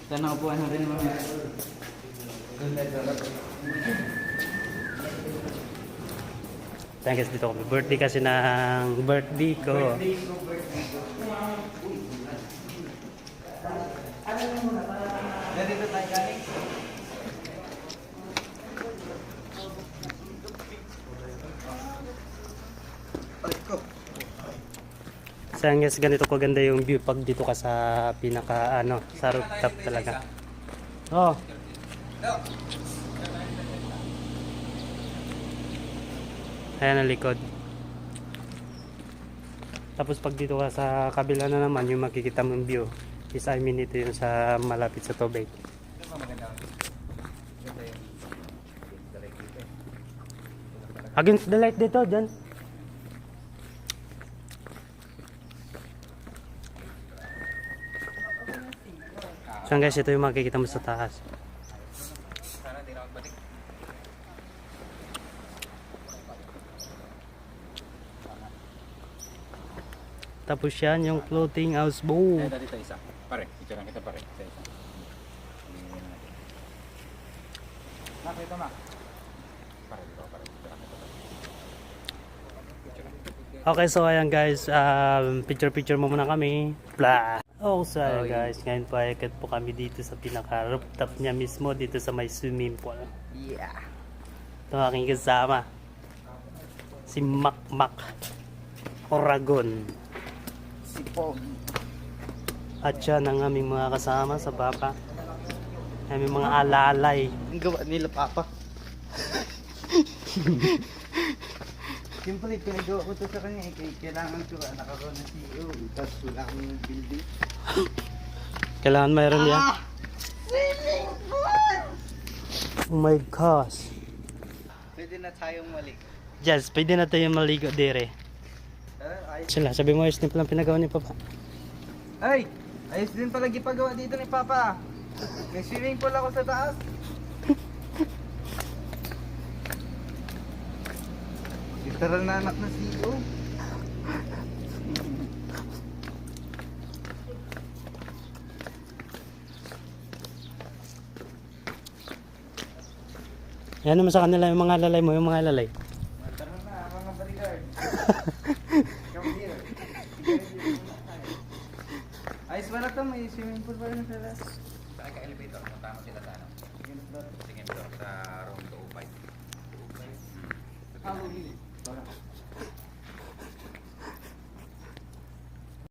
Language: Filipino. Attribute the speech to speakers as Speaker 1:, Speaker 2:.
Speaker 1: Sana upuan natin mga.
Speaker 2: Thank guys, dito kami. Birthday kasi ng birthday ko.
Speaker 1: Dito tayo galing.
Speaker 2: Sayang guys, ganito kaganda yung view pag dito ka sa pinaka sa rooftop talaga. Oh. Ayan ang likod. Tapos pag dito ka sa kabila na naman, yung makikita mong view is ito yung sa malapit sa tubig. Against the light dito, dyan. So guys, ito yung makikita mo sa taas. Tapos yan yung floating house boat.
Speaker 1: Dito isa. Pare, picturean kita pare. Isa isa. Nakita ma. Pare dito, pare.
Speaker 2: Okay, so ayan guys, picture mo muna kami. Blah. Oh, so ayan guys, ngayon po ay akit po kami dito sa pinaka rooftop niya mismo, dito sa may swimming pool.
Speaker 1: Yeah.
Speaker 2: Ito ang aking kasama, si Makmak Oragon.
Speaker 1: Si Pogi.
Speaker 2: At siya ang aming mga kasama sa papa. Aming mga alalay.
Speaker 1: Ang gawa nila papa. Siyempre, pinagawa ko to sa kanya. Kailangan ko nakaroon na CEO. Tapos wala akong building.
Speaker 2: Kailangan mayroon yan.
Speaker 1: Swimming pool!
Speaker 2: Oh my gosh.
Speaker 1: Pwede na tayong malik.
Speaker 2: Yes, pwede na tayo maligo dire. Sila, sabi mo ayos din palang pinagawa ni Papa.
Speaker 1: Ay! Ayos din pala gipagawa dito ni Papa. May swimming pool ako sa taas. Literal na anak na CEO.
Speaker 2: Yan naman sa kanila yung mga lalay mo, yung mga lalay.
Speaker 1: Tara na, mga bodyguard. Come here. Ayos ba na to? May swimming pool pa rin sa taas.
Speaker 3: Saan ka elevator? Punta mo sila sa ano? Second floor sa room 205.
Speaker 1: Ah, really?